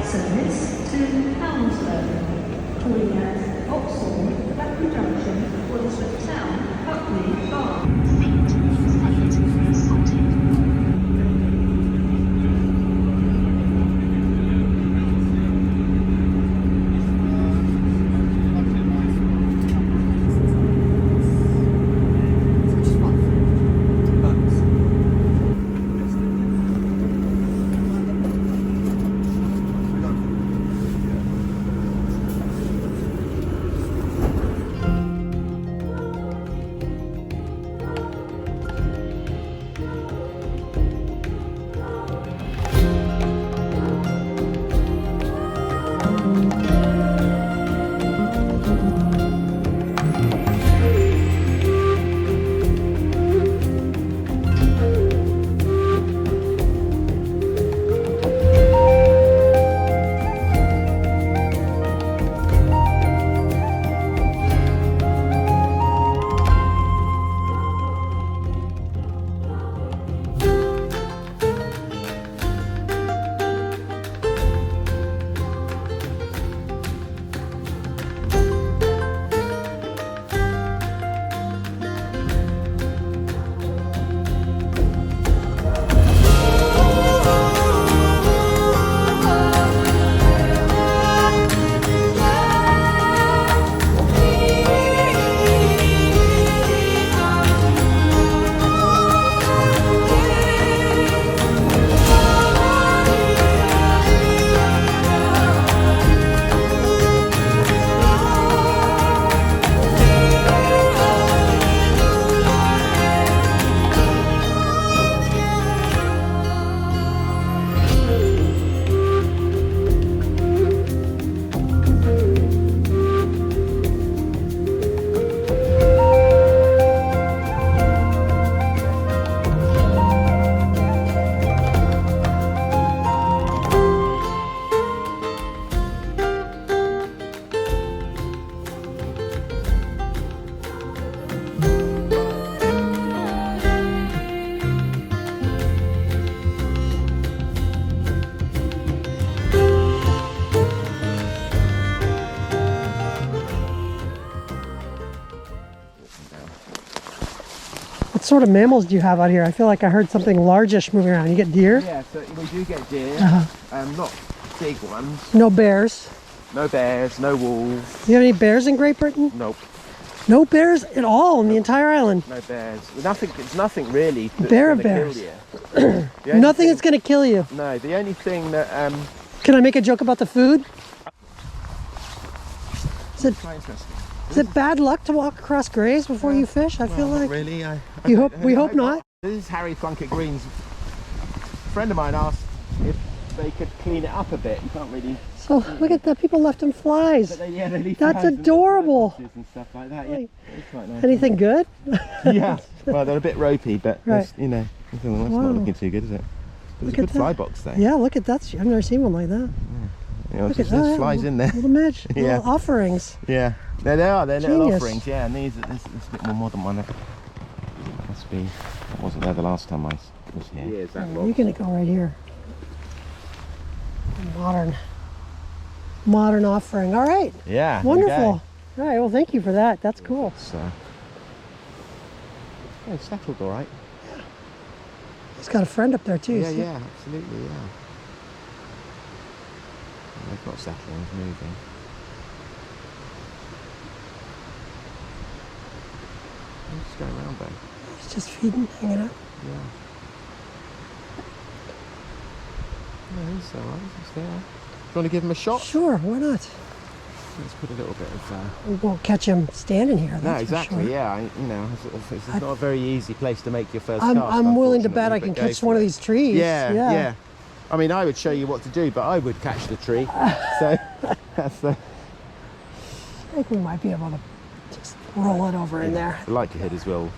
Service to Hounslow, calling at Vauxhall, Blackpool Junction, Wandsworth Town, Buckley, Bath. What sort of mammals do you have out here? I feel like I heard something largish moving around. You get deer? Yeah, so we do get deer. Not big ones. No bears? No bears, no wolves. Do you have any bears in Great Britain? Nope. No bears at all on the entire island? No bears. Nothing. It's nothing really that's Bear gonna bears. kill you. Nothing that's going to kill you. No, the only thing that Can I make a joke about the food? quite interesting. Is it bad luck to walk across graves before you fish? I feel Not like really. we hope not. This is Harry Plunkett Green's. A friend of mine asked if they could clean it up a bit. You can't really. So look at that, people left them flies. But they leave That's flies and adorable. fly boxes and stuff like that. Yeah, it's quite nice. Anything good? Yeah. Well, they're a bit ropey, but Right. you know, that's Wow. not looking too good, is it? There's Look a at good that. fly box there. Yeah, look at that. I've never seen one like that. You know, Look at there's that. flies in there. Little match, Yeah. little offerings. Yeah, there they are. They're little Genius. offerings. Yeah, and these this a bit more modern one. Must be. I wasn't there the last time I was here. Yeah, is that You're gonna go right here. Modern offering. All right. Yeah. Wonderful. Okay. All right. Well, thank you for that. That's cool. So. Oh, it's settled all right. He's got a friend up there too. Yeah, see? yeah, absolutely, yeah. They've got settling, it's moving. I'm just going around there. He's just feeding, hanging out. Yeah. Yeah, he's alright, he's there. Do you want to give him a shot? Sure. Why not? Let's put a little bit of... We won't catch him standing here. No, That's exactly, for sure. yeah. You know, it's not a very easy place to make your first I'm cast. willing to bet I unfortunately, can but catch go one for of it. these trees. Yeah, yeah. I mean, I would show you what to do, but I would catch the tree. So that's the... I think we might be able to just roll it over in there. The likelihood is we'll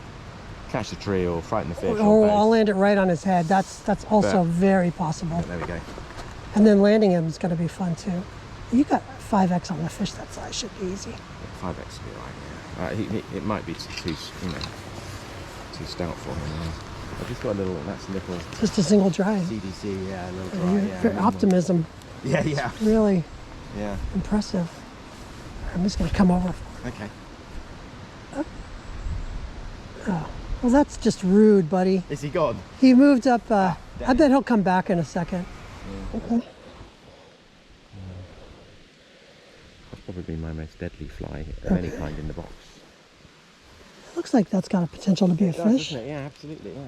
catch the tree or frighten the fish. Or both. I'll land it right on his head. That's also very possible. Yeah, there we go. And then landing him is going to be fun too. You got 5x on the fish that size. Should be easy. 5x will be alright, yeah. It might be too stout for him. I've just got a little, that's a little Just a single dry. CDC, yeah, a little dry, yeah. Very optimism. Yeah, yeah. Really Yeah. impressive. I'm just going to come over. Okay. Oh, well, that's just rude, buddy. Is he gone? He moved up. I bet he'll come back in a second. Yeah. Okay. That's probably been my most deadly fly of any kind in the box. It looks like that's got a potential to be a It does, fish. doesn't it? Yeah, absolutely, yeah.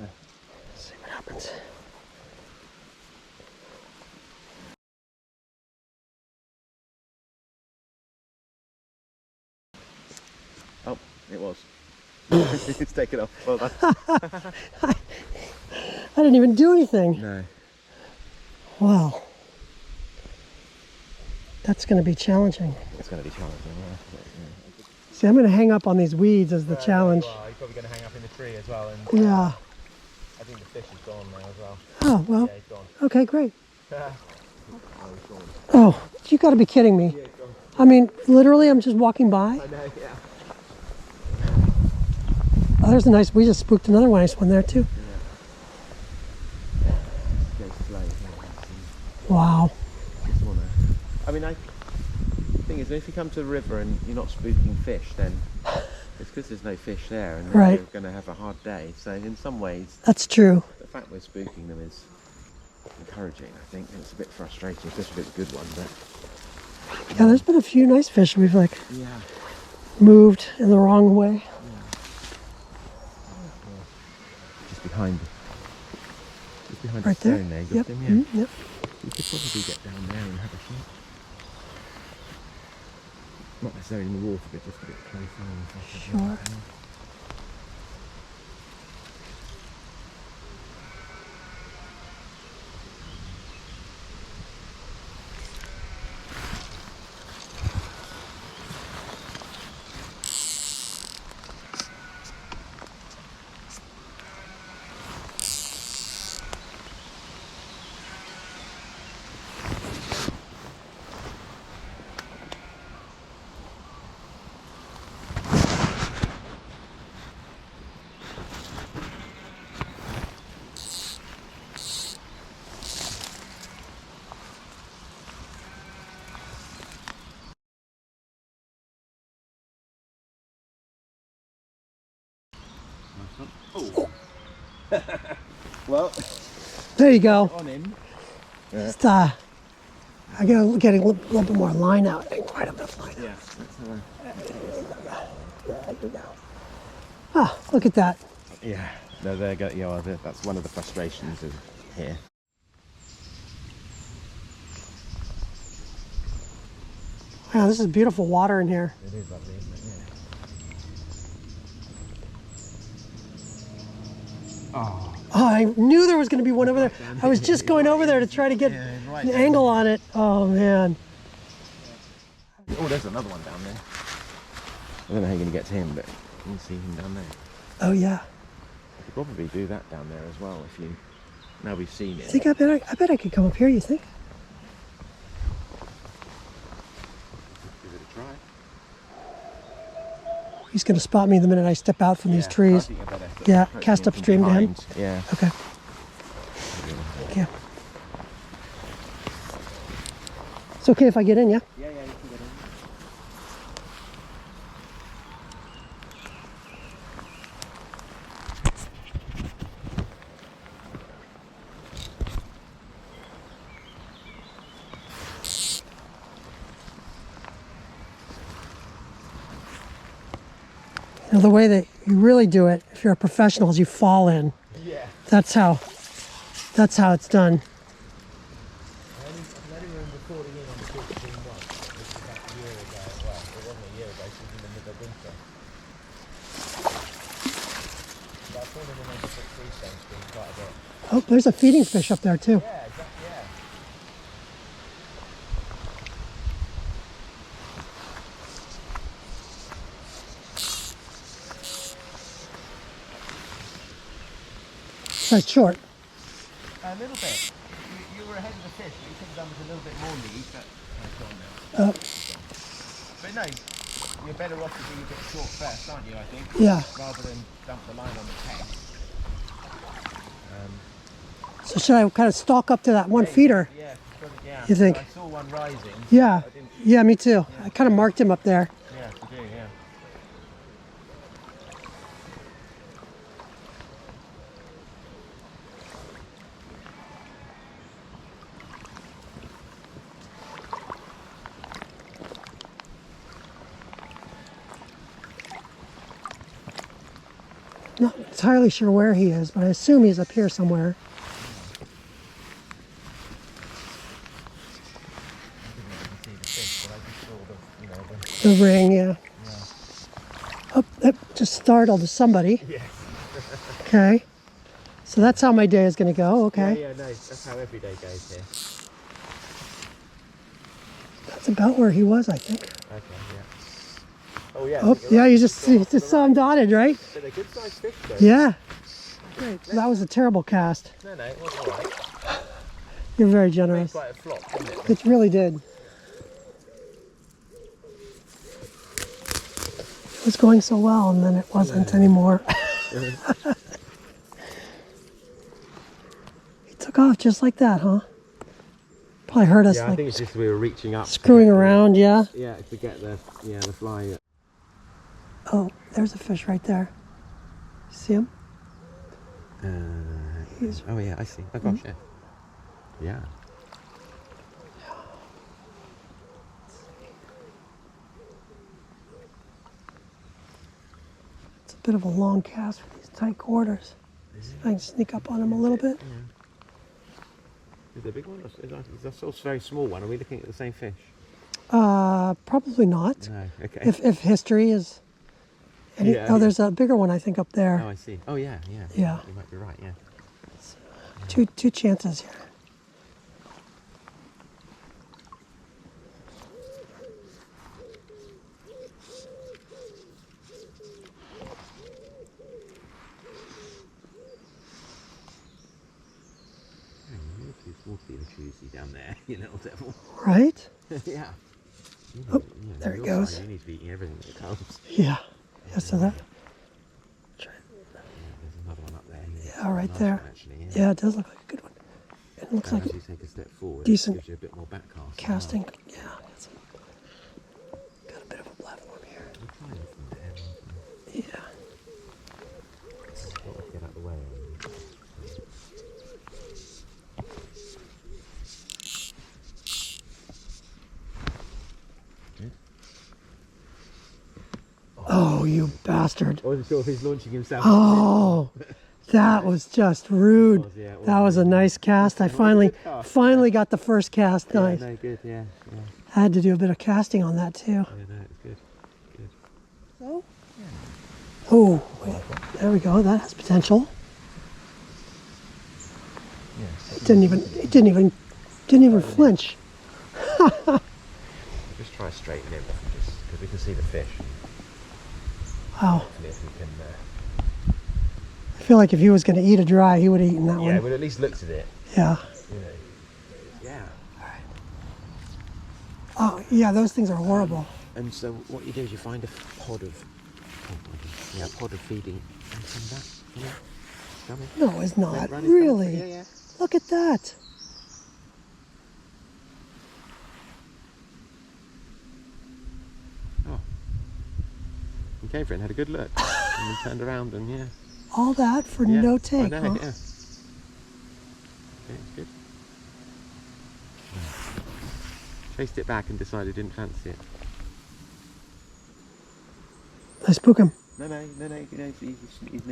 Let's see what happens. Oh, it was. It's taken off. Well done. I didn't even do anything. No. Wow. That's going to be challenging. It's going to be challenging, yeah. See, I'm going to hang up on these weeds as the challenge. Well, he's probably going to hang up in the tree as well. And, Yeah. I think the fish is gone now as well. Oh, well. Yeah, he's gone. Okay, great. Oh, he's gone. Oh, you got to be kidding me. Yeah, he's gone. I mean, literally, I'm just walking by. I know, yeah. Oh, there's a nice, we just spooked another nice one there too. Go slow. Wow. Just wanna, I mean, the thing is, if you come to the river and you're not spooking fish, then it's because there's no fish there, and then Right. you're going to have a hard day. So in some ways, That's true. the fact we're spooking them is encouraging, I think. It's a bit frustrating, especially if it's a good one, but Yeah, there's been a few nice fish we've like yeah. moved in the wrong way. Just behind Right the there. stone there, Yep. Justin, yeah. Mhm, yep. We could probably get down there and have a shot. Not necessarily in the water, but just a bit closer. And stuff. Sure. Oh. Well, There you go. on him. Just, I gotta get a little bit more line out. Ain't quite enough line out. Yeah. There you go. Ah, look at that. Yeah. No, there you go. Yeah, well, that's one of the frustrations of here. Wow, this is beautiful water in here. It is lovely, isn't it? Yeah. Oh. Oh, I knew there was going to be one over there. I was just going over there to try to get right an there. angle on it. Oh, man. Oh, there's another one down there. I don't know how you're going to get to him, but you can see him down there. Oh, yeah. You could probably do that down there as well if you. Now we've seen it. I bet I could come up here, you think? Give it a try. He's going to spot me the minute I step out from these trees. I think I better Yeah, approach cast him from upstream to him. behind. Yeah. Okay. Thank you. It's okay if I get in, yeah? Yeah, you can get in. You know, the way that you really do it, if you're a professional, is you fall in. Yeah. That's how it's done. I only remember recording in on the Chalkstream once, which was about a year ago. Well, it wasn't a year ago, it was in the middle of winter. But I saw them in on the freestone stream quite a bit. Oh, there's a feeding fish up there too. Yeah, exactly, yeah. So it's short. A little bit. You were ahead of the fish, but you could have done with a little bit more lead, but it's gone now. But no, you're better off to be a bit short first, aren't you, I think? Yeah. Rather than dump the line on the peg. So should I kind of stalk up to that one feeder? Yeah, yeah. You think? I saw one rising. Yeah. I didn't, Yeah, me too. I kind of marked him up there. yeah, you do, yeah. Not entirely sure where he is, but I assume he's up here somewhere. The ring, yeah. Oh, that just startled somebody. Yes. Okay. So that's how my day is going to go, okay. Yeah, no, that's how every day goes here. That's about where he was, I think. Okay, yeah. Oh, yeah. Oh, yeah, you just saw him dotted, right? So they're good sized fish, though. Yeah. Great. So that was a terrible cast. No, it was alright. You're very It made generous. quite a flop, didn't it? It really did. It was going so well, and then it wasn't anymore. He took off just like that, huh? Probably heard us Yeah, I like think it's just we were reaching up. screwing around, yeah. Yeah, to get the fly. Oh, there's a fish right there. See him? Oh yeah, I see. Oh gosh, yeah. Yeah. It's a bit of a long cast for these tight quarters. See if I can sneak up on him a little bit. Is it a big one? Is that a very small one? Are we looking at the same fish? Probably not. No. Okay. If history is any, Yeah, oh, yeah. there's a bigger one I think up there. Oh, I see. Oh yeah. Yeah. You might be right. Yeah. Two chances here. You're too choosy down there, you little devil. Right? Yeah. Oh, there he goes. You need to be eating everything that comes. Yeah. Yeah, so that. There's another one up there. Yeah, right Nice there. one, actually, Yeah, it does look like a good one. It looks like as you take a step forward, decent it gives you a bit more back cast. casting. Yeah. Got a bit of a platform here. Yeah. Get out of the way. Oh, you bastard. I wasn't sure if he's launching himself. Oh, that was just rude. Yeah, it was. That was a nice cast. I finally got the first cast. Nice. Yeah, no, good, yeah. I had to do a bit of casting on that too. Yeah, no, it's good. Oh. Oh, wait, there we go. That has potential. Yes. It didn't even flinch. Just try straighten him because we can see the fish. Wow. Hopefully if we can, I feel like if he was going to eat a dry, he would have eaten that yeah, one. we'd at least looked at it. Yeah. You know. Yeah. Oh, yeah, those things are horrible. And so what you do is you find a pod of feeding and send that, you know, coming. No, it's not. Run his Really? stomach. Yeah. Look at that. Oh. He came for it and had a good look. And then turned around and yeah. All that for Yeah, no take, I know, huh? yeah. Okay, it's good. Chased it back and decided he didn't fancy it. I spook him. No, he's nymphing. He's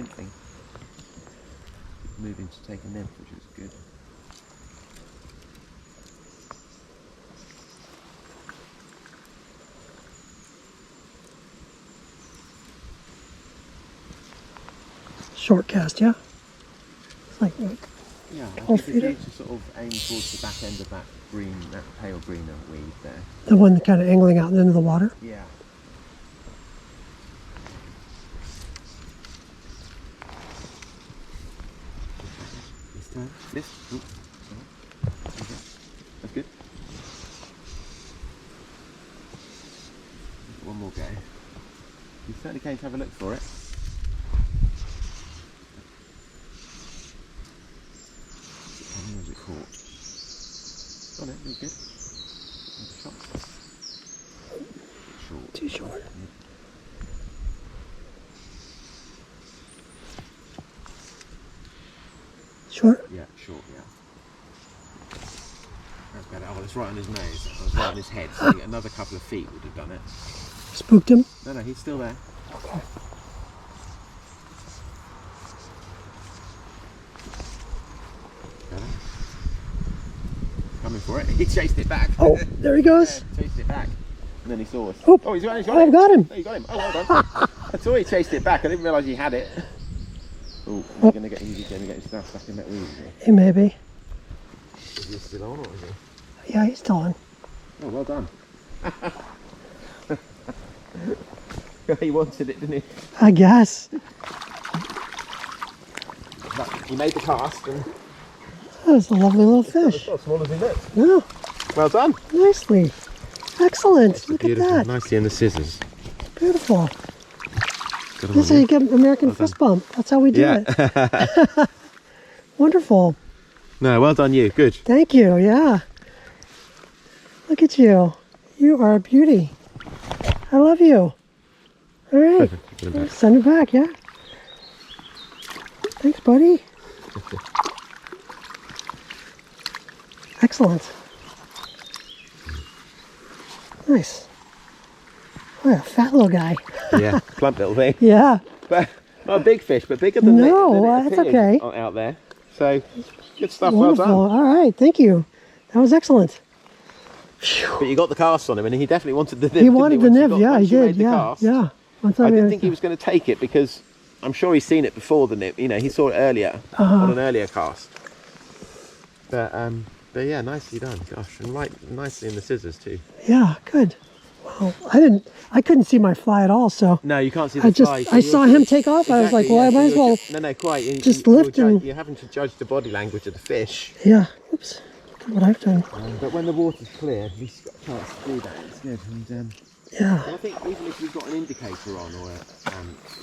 moving to take a nymph, which is good. Short cast, yeah? It's like, Yeah, I'll I think feed if it. you sort of aim towards the back end of that green, that pale greener weed there. the one kind of angling out into the water. Yeah. This time. This. Oops, sorry. Okay. That's good. One more go. You certainly came to have a look for it. it caught? Got it, really good. Short. Too short. Short? Yeah, short, yeah. That's better. Oh, it's right on his nose. It was right on his head. So I think another couple of feet would have done it. Spooked him? No, he's still there. Okay. Coming for it. He chased it back. Oh, there he goes. Yeah, chased it back. And then he saw us. Oh, He's got it. I've got him. Oh, you got him. Oh, well done. I saw he chased it back. I didn't realise he had it. Oh, he's going to get his stuff stuck in that weed. He may be. Is he still on or is he? Yeah, he's still on. Oh, well done. He wanted it, didn't he? I guess. But he made the cast and That was a lovely little fish. it's not as small as he looked. No, Well done. nicely. Excellent. Look at that. Nicely in the scissors. Beautiful. Good This is how you get American fist bump. That's how we do it. Wonderful. No, well done you. Good. Thank you. Yeah. Look at you. You are a beauty. I love you. All right. Send it back, yeah? Thanks, buddy. Excellent. Nice. What a fat little guy. Yeah, plump little thing. Yeah. But not a big fish, but bigger than No, it that's appeared okay. out there. So, good stuff. Wonderful. Well done. All right. Thank you. That was excellent. But you got the cast on him, and he definitely wanted the nib. He wanted the nib. Yeah, he did. Made the Yeah. cast. Yeah. I didn't think he was going to take it because I'm sure he's seen it before the nib. You know, he saw it earlier on an earlier cast. But yeah, nicely done. Gosh, and right nicely in the scissors too. Yeah. Good. Wow. I couldn't see my fly at all. So No, you can't see the fly. I saw him take off. I was like, well, I might as well. No, quite. just lift and- You're having to judge the body language of the fish. Yeah. Oops. Look at what I've done. But when the water's clear, he's got a chance to do that. It's good. And Yeah. I think even if you've got an indicator on, or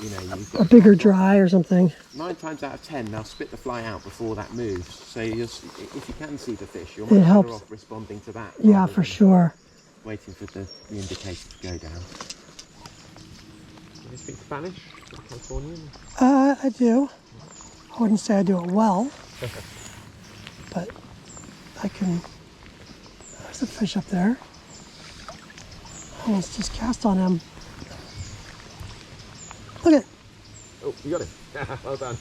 you know, you've got A bigger dry or something. 9 times out of 10, they'll spit the fly out before that moves. So if you can see the fish, you're It much better helps. off responding to that. Yeah, rather for than sure. Waiting for the indicator to go down. Do you speak Spanish? Californian? I do. I wouldn't say I do it well, but I can. There's a fish up there. Let's just cast on him. Look at. Oh, you got it. Well done.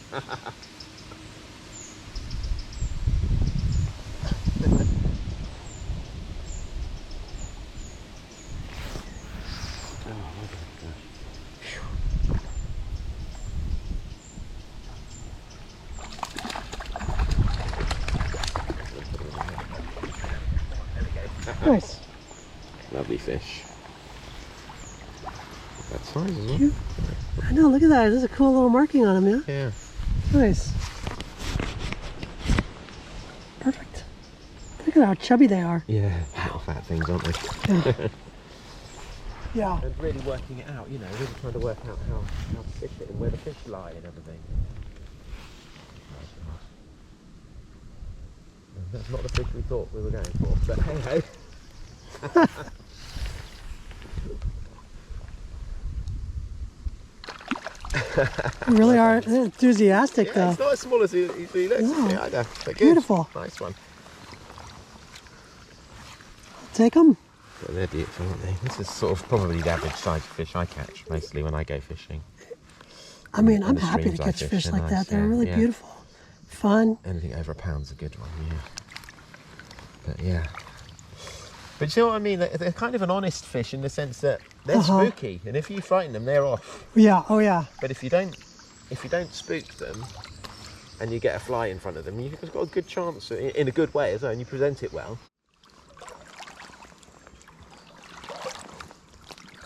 Nice. Lovely fish. That size, isn't it? I know, look at that. There's a cool little marking on him, yeah? Yeah. Nice. Perfect. Look at how chubby they are. Yeah, little fat things, aren't they? Yeah. Yeah. And really working it out, you know, really trying to work out how to fish it and where the fish lie and everything. That's not the fish we thought we were going for, but hey ho. You really are enthusiastic, Yeah, though. it's not as small as he looks No. either. But good. Beautiful. Nice one. Take them. But they're beautiful, aren't they? This is sort of probably the average size of fish I catch, mostly when I go fishing. I mean, In I'm the happy to streams I catch fish, fish they're like nice, that. They're yeah, really yeah. beautiful. Fun. Anything over £1's a good one, yeah. But yeah. But you know what I mean? They're kind of an honest fish in the sense that they're spooky, and if you frighten them, they're off. Yeah, oh yeah. But if you don't spook them, and you get a fly in front of them, you've got a good chance, in a good way as well, and you present it well.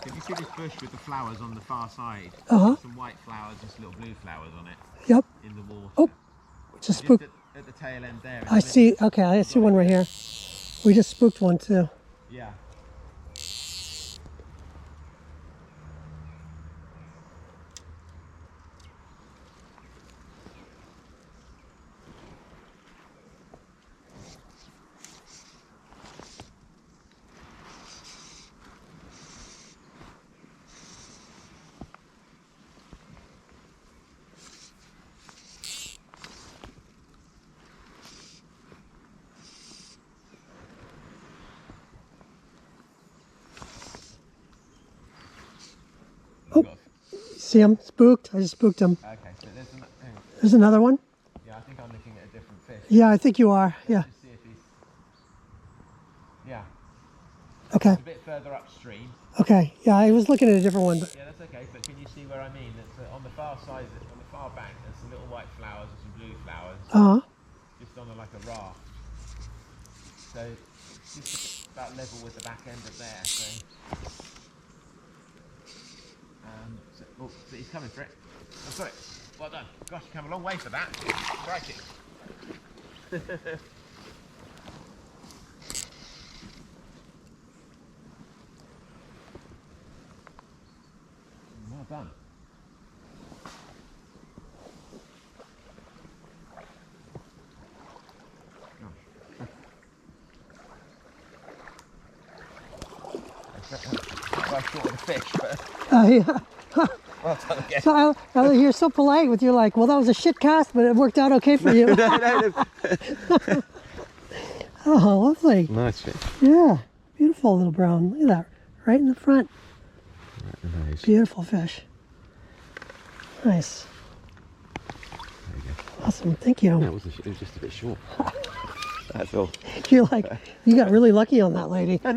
If you see this bush with the flowers on the far side, some white flowers, just little blue flowers on it. Yep. In the water. Oh, just spooked. At the tail end there. I see. Okay, I see one right here. We just spooked one too. Yeah. See him? Spooked? I just spooked him. Okay, so there's hang on. There's another one. Yeah, I think I'm looking at a different fish. Yeah, I think you are. Yeah. Just see if he's... Yeah, Okay. it's a bit further upstream. Okay. Yeah, I was looking at a different one, but Yeah, that's okay, but can you see where I mean? It's on the far side, on the far bank, there's some little white flowers and some blue flowers. Just on like a raft. So, just about level with the back end of there, so... oh, so he's coming for it. I've got it. Well done. Gosh, you come a long way for that. Crikey. Well done. Quite short of the fish, but yeah. well done again. So you're so polite with your like, well, that was a shit cast, but it worked out okay for you. no. Oh, lovely. Nice fish. Yeah, beautiful little brown. Look at that, right in the front. Right, nice. Beautiful fish. Nice. There you go. Awesome, thank you. No, it was just a bit short. That's all. You're like, you got really lucky on that lady. But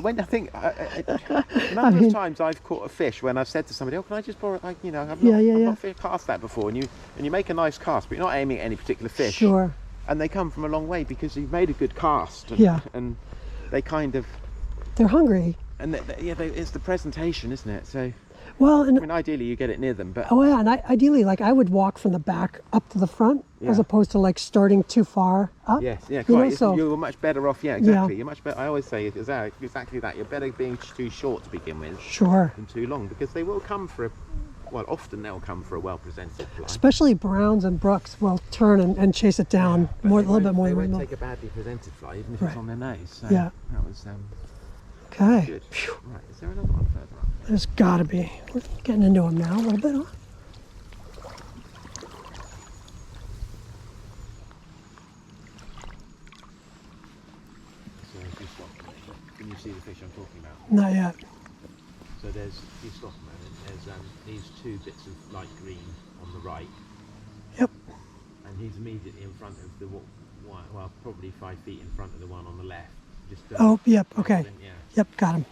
when I think a number of times I've caught a fish when I've said to somebody, "Oh, can I just borrow?" Like, you know, I've not cast that before, and you make a nice cast, but you're not aiming at any particular fish. Sure. And they come from a long way because you've made a good cast. And, Yeah. And they kind of. They're hungry. And it's the presentation, isn't it? So. Well, and I mean, ideally you get it near them, but. Oh yeah, and ideally, like I would walk from the back up to the front, as opposed to like starting too far up. Yes, yeah, You know, quite. so You're much better off. Yeah, exactly. Yeah. You're much better. I always say exactly that. You're better being too short to begin with sure. than too long, because they will come for often they'll come for a well-presented fly. Especially browns and brooks will turn and chase it down a little bit more. They than won't normal. take a badly presented fly, even if Right. it's on their nose. So Yeah. that was Okay. good. Right, is there another one further up? There's got to be. We're getting into them now a little bit, huh? So if you stop, can you see the fish I'm talking about? Not yet. So there's, if you stop a moment, there's these two bits of light green on the right. Yep. And he's immediately in front of the well, probably 5 feet in front of the one on the left. Just Oh, yep. Okay. yeah. Yep. Got him.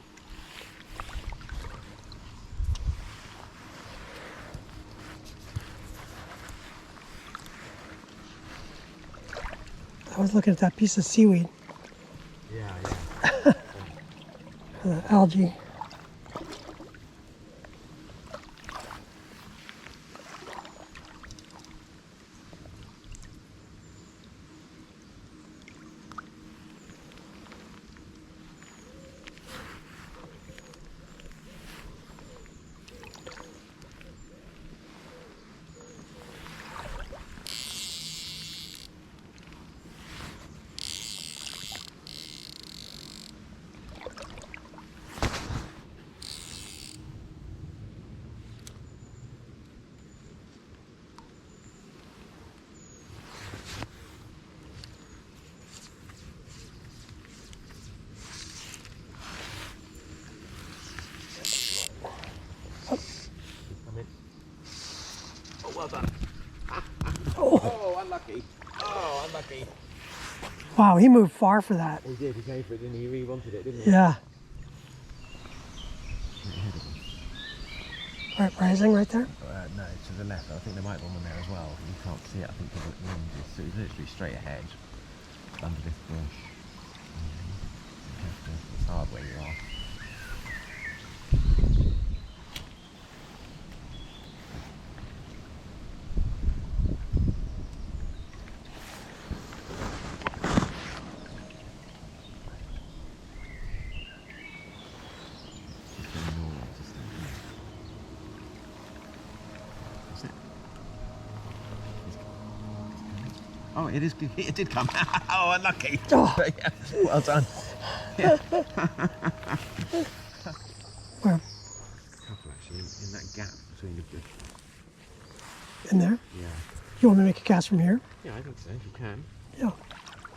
I was looking at that piece of seaweed, Yeah. the algae. Oh, well done. Oh. Oh, unlucky. Oh, unlucky. Wow, he moved far for that. He did. He came for it, didn't he? He really wanted it, didn't he? Yeah. Right, rising right there. No, to the left. I think there might be one there as well. You can't see it. I think because the wind is so it's literally straight ahead under this bush. It's hard where you are. Oh, it is. It did come. Oh, unlucky. Oh. Yeah, well done. Where? Couple actually in that gap between the bush. In there? Yeah. You want me to make a cast from here? Yeah, I think so. If you can. Yeah.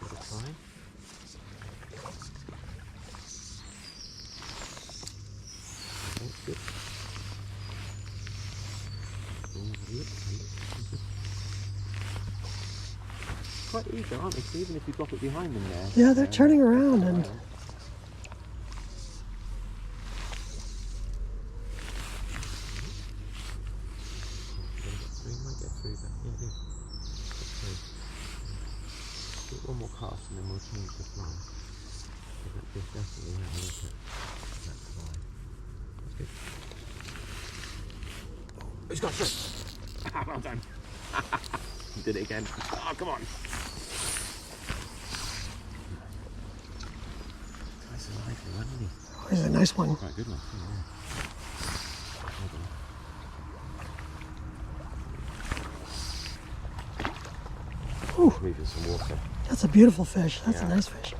Give it a try. That's good. quite eager, aren't they? 'Cause even if you drop it behind them there. Yeah, they're turning around and. We might get through that. Yeah, do. Get one more cast and then we'll change the flow. This definitely have a look at that slide. That's good. Oh, he's got through. Well done. You did it again. Oh, come on. Nice and lively one, isn't he? Oh, he's a nice one. Quite a good one. Yeah. Ooh, Moving some water. that's a beautiful fish. That's a nice fish.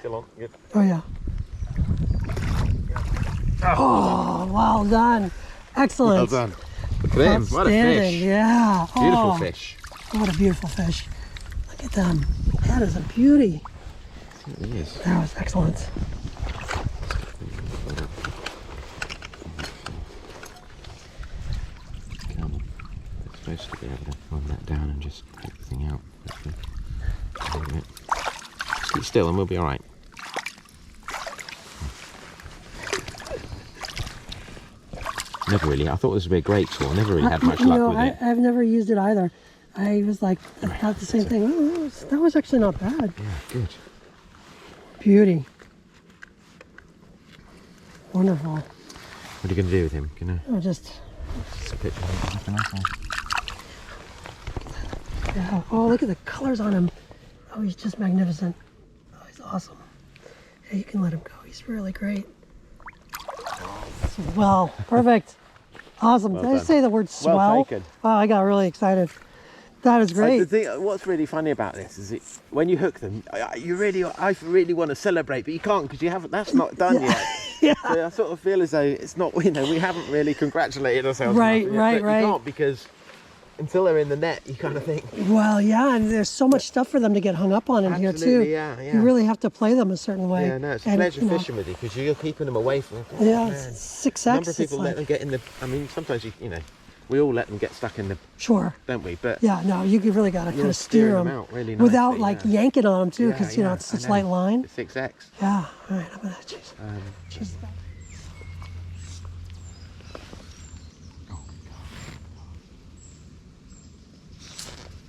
Still on. Good. Oh yeah. Oh, well done. Excellent. Well done. Look at him. What a Outstanding. fish. Yeah. Beautiful Oh, fish. what a beautiful fish. Look at them. That is a beauty. It really is. That was excellent. It's supposed to be able to run that down and just take the thing out. Keep still and we'll be alright. Never really, I thought this would be a great tool. Never really had much luck with it. I've never used it either. I was like, I thought the same thing. Oh, that was actually not bad. Yeah, good. Beauty. Wonderful. What are you going to do with him? Gonna Oh, just, picture him? yeah. Oh, look at the colors on him. Oh, he's just magnificent. Oh, he's awesome. Yeah, you can let him go. He's really great. Swell. Perfect. Awesome. Well Did I done. say the word swell? Well taken. Wow, I got really excited. That is great. The thing, what's really funny about this is when you hook them, I really want to celebrate, but you can't because you haven't. That's not done yet. Yeah. So I sort of feel as though it's not. You know, we haven't really congratulated ourselves. Right, enough yet, right, but right. You can't because until they're in the net, you kind of think. Well, yeah, and there's so much stuff for them to get hung up on in here too. Absolutely, yeah, yeah. You really have to play them a certain way. Yeah, no, it's a And, pleasure you know, fishing with you because you're keeping them away from. Yeah, man. it's 6X. A number of it's people let like- them get in the. I mean, sometimes you know, we all let them get stuck in the, Sure. don't we? But Yeah, no, you really got to kind You're of steer steering them them out really without nicely, like yeah. yanking on them too, Yeah, because you know yeah, it's I such know. light line. the 6X. Yeah. All right, I'm gonna cheese. Cheese.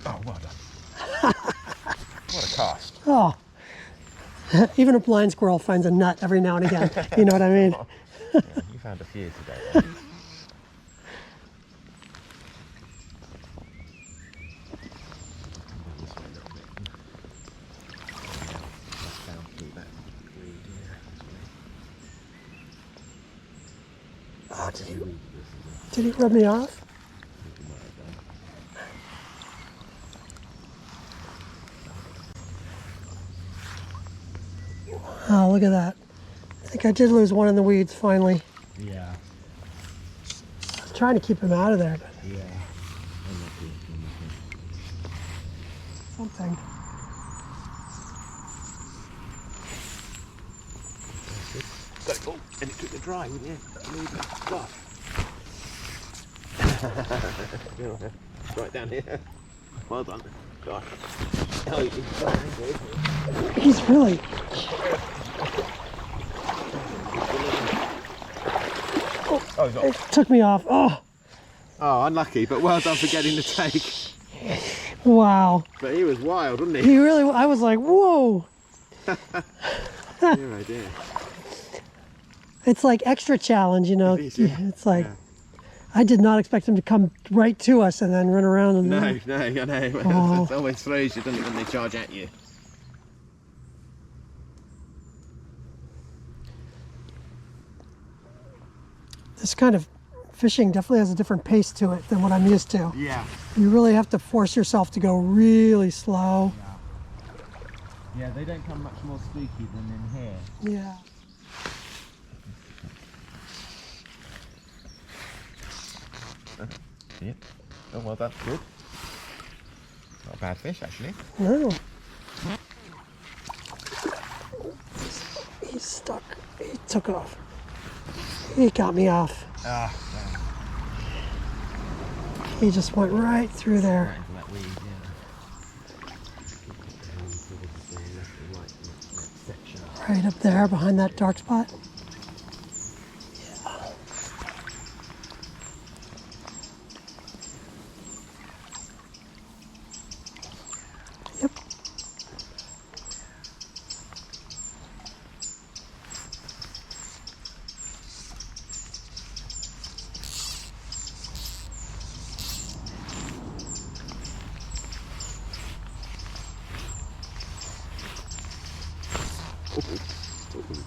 Oh, well done. What a cast. Oh, even a blind squirrel finds a nut every now and again. You know what I mean? Yeah, you found a few today. Oh, did he rub me off? Oh, look at that. I think I did lose one in the weeds finally. Yeah. I was trying to keep him out of there, but Yeah. something. Got it. Oh, and it took the dry, wouldn't you? Gosh. Right down here. Well done. Gosh. Oh, He's really. Oh, he's It took me off. Oh, oh, unlucky, but well done for getting the take. wow. But he was wild, wasn't he? He really. I was like, whoa. Dear, oh dear. It's like extra challenge, you know. It is, yeah. It's like Yeah. I did not expect him to come right to us and then run around and No, I know. Oh. It always throws you, doesn't it, when they charge at you? This kind of fishing definitely has a different pace to it than what I'm used to. Yeah. You really have to force yourself to go really slow. Yeah, they don't come much more spooky than in here. Yeah. Yeah. Oh, well, that's good. Not a bad fish, actually. No. He's stuck. took off. He got me off. Ah, He just went right through there. into that weed, yeah. Right up there behind that dark spot. Yeah. Yep.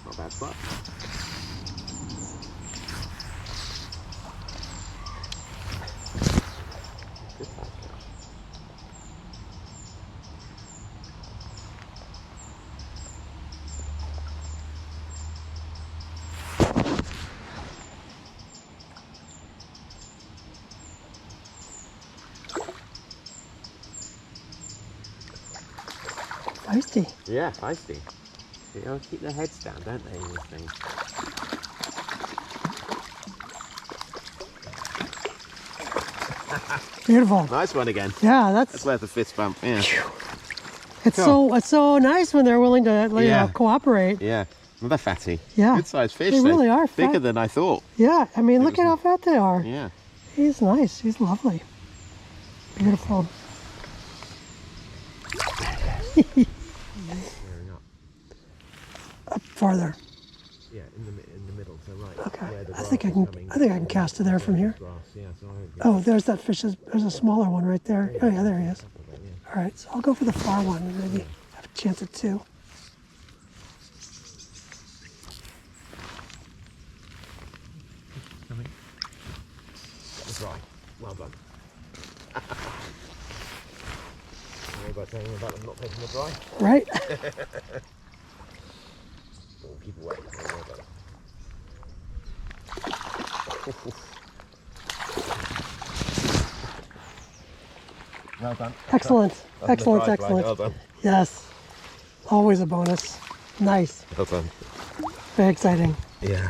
Not a bad spot. Feisty. Yeah, feisty. They all keep their heads down, don't they, in these things? Beautiful. Nice one again. Yeah, That's that's worth a fist bump, yeah. it's so nice when they're willing to Yeah. cooperate. Yeah, another fatty. Yeah. Good sized fish. They really are bigger fat. than I thought. Yeah, I mean, look at how fat they are. Yeah. He's nice. He's lovely. Beautiful. Up farther. Yeah, in the middle, so right. Okay. where the I think I grass is can. coming I think I can cast it there from here. grass, yeah, so I hope Oh, there's that fish. There's a smaller one right there. Oh yeah, there he is. All right, so I'll go for the far one and maybe have a chance at two. coming. That's right. Well done. Worry about telling me about them not taking the dry. Right. Oh, keep away. Don't worry about it. Well done. Excellent. That's the Excellent. dry fly. Excellent. Well done. Yes. Always a bonus. Nice. Well done. Very exciting. Yeah.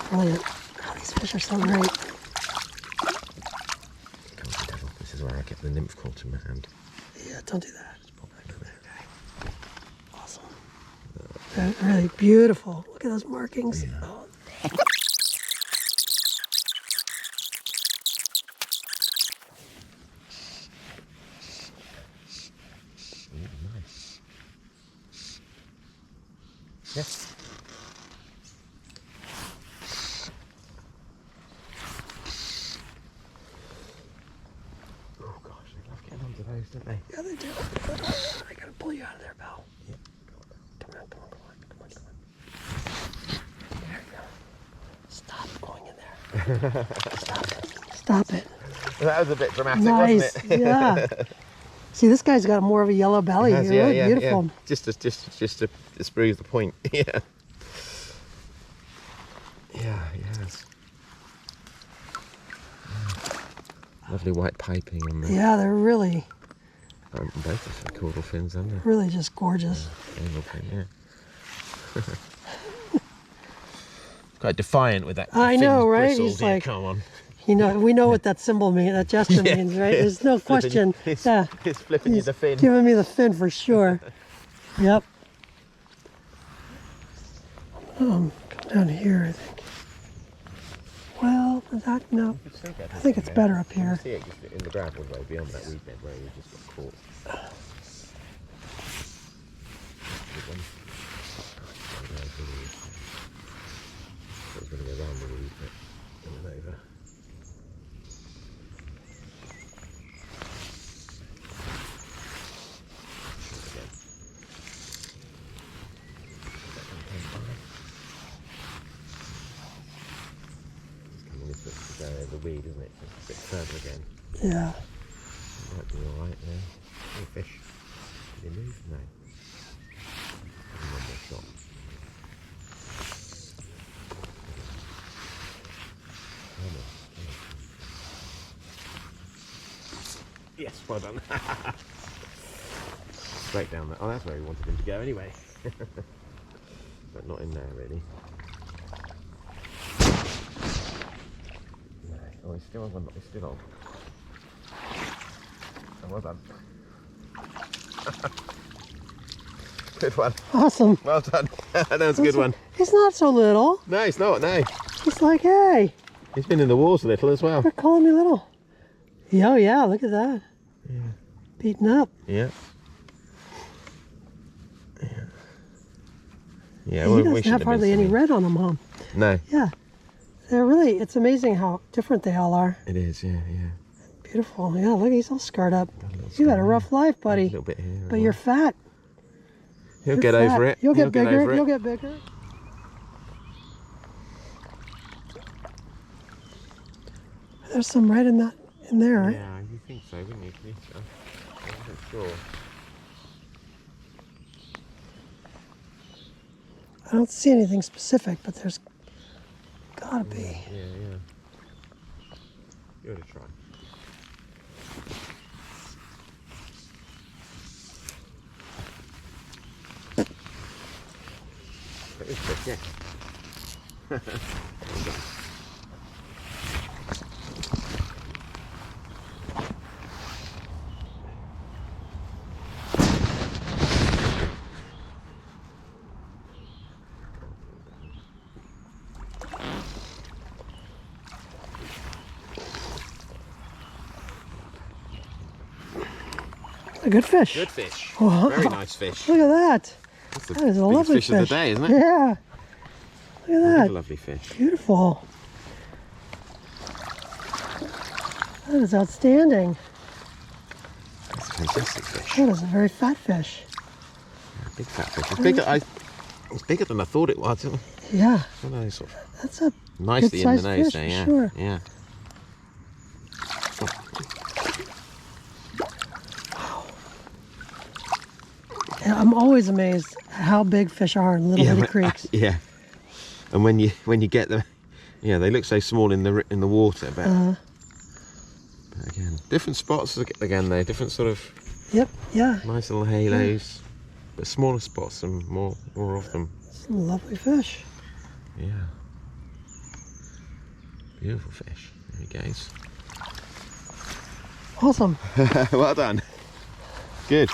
Brilliant. Oh, these fish are so great. Come on, devil. This is where I get the nymph caught in my hand. Yeah, don't do that. Just pop back in there. Awesome. Really beautiful. Look at those markings. Oh. Nice. Yes. Oh gosh, they love getting onto those, don't they? Yeah, they do. I gotta pull you out of there, pal. Yeah. Come on. There you go. Stop going in there. Stop it. That was a bit dramatic, Nice. wasn't it? Yeah. See, this guy's got more of a yellow belly. It has, Really beautiful. Yeah. Just to prove the point. Yeah. Yeah, yes. Lovely white piping on the Yeah, they're really, both of the caudal fins, aren't they? really just gorgeous. Anal fin, yeah. Quite defiant with that. I know, fin right? bristles, He's yeah, like- come on. You know, we know what that symbol means, that gesture means, right? There's no question. He's, Yeah, he's flipping you the fin. giving me the fin for sure. Yep. Come down here, I think. Well, that no. I think it's better up You here. see it just in the gravel way beyond that weed bed where you just got caught. Good one. I was going to go round the weed, but it went over. Again. Just coming this way to go over the weed, isn't it? Just a bit further again. Yeah. It might be alright there. Oh, fish. Did they move? No. One more shot. Yes, well done. Straight down there. Oh, that's where we wanted him to go anyway. But not in there really. No. Oh, he's still on. He's still on. Oh, well done. Good one. Awesome. Well done. That was a good one. He's not so little. No, he's not. No. He's like, hey. He's been in the wars a little as well. They're calling me little. Yeah, yeah, look at that. Yeah. Beaten up. Yeah. Yeah, He doesn't have hardly any red on him, Mom. No. Yeah. They're really, it's amazing how different they all are. It is, yeah, yeah. Beautiful. Yeah, look, he's all scarred up. You had a rough life, buddy. A little bit here. But you're fat. He'll get over it. You'll get bigger. over it. You'll get bigger. There's some red in there. Yeah, you think so, wouldn't you? I'm not sure. I don't see anything specific, but there's gotta be. Yeah, yeah. Give it a try. It is good, yeah. A good fish. Good fish. Wow. Very nice fish. Look at that. That's the That is a biggest lovely fish of the day, isn't it? Yeah. Look at That is that. a lovely fish. Beautiful. That is outstanding. That's a fantastic fish. That is a very fat fish. Big fat fish. It's bigger than I thought it was. Yeah. I know, sort of That's a nicely in the good-sized nose fish, there, for yeah. sure. Yeah. Yeah, I'm always amazed at how big fish are in little bitty creeks. Yeah. And when you get them, yeah, they look so small in the water, but again, different spots again. They're different sort of Yep. Yeah. nice little halos, but smaller spots and more of them. It's a lovely fish. Yeah. Beautiful fish. There he goes. Awesome. Well done. Good.